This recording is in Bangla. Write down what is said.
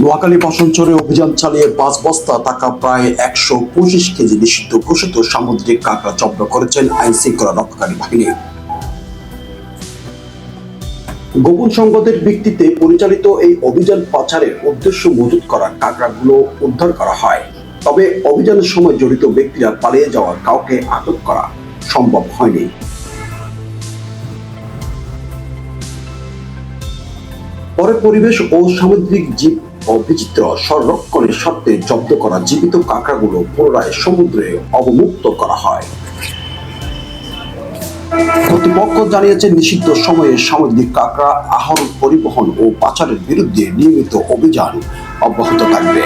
নোয়াখালী বসনচরে অভিযান চালিয়ে 5 বস্তা টাকা প্রায় 125 কেজি নিষিদ্ধ ঘোষিত সামুদ্রিক কাঁকড়া জব্দ করেছেন আইন শৃঙ্খলা রক্ষাকারী বাহিনী। গোপন সংবাদের ভিত্তিতে পরিচালিত এই অভিযান পাচারের উদ্দেশ্য মজুত করা কাঁকড়াগুলো উদ্ধার করা হয়। তবে অভিযানের সময় জড়িত ব্যক্তিরা পালিয়ে যাওয়ার কাউকে আটক করা সম্ভব হয়নি। পরে পরিবেশ ও সামুদ্রিক জীব ও বিচিত্র সংরক্ষণের স্বার্থে জব্দ করা জীবিত কাঁকড়াগুলো পুনরায় সমুদ্রে অবমুক্ত করা হয়। কর্তৃপক্ষ জানিয়েছে, নিষিদ্ধ সময়ে সামুদ্রিক কাঁকড়া আহরণ, পরিবহন ও পাচারের বিরুদ্ধে নিয়মিত অভিযান অব্যাহত থাকবে।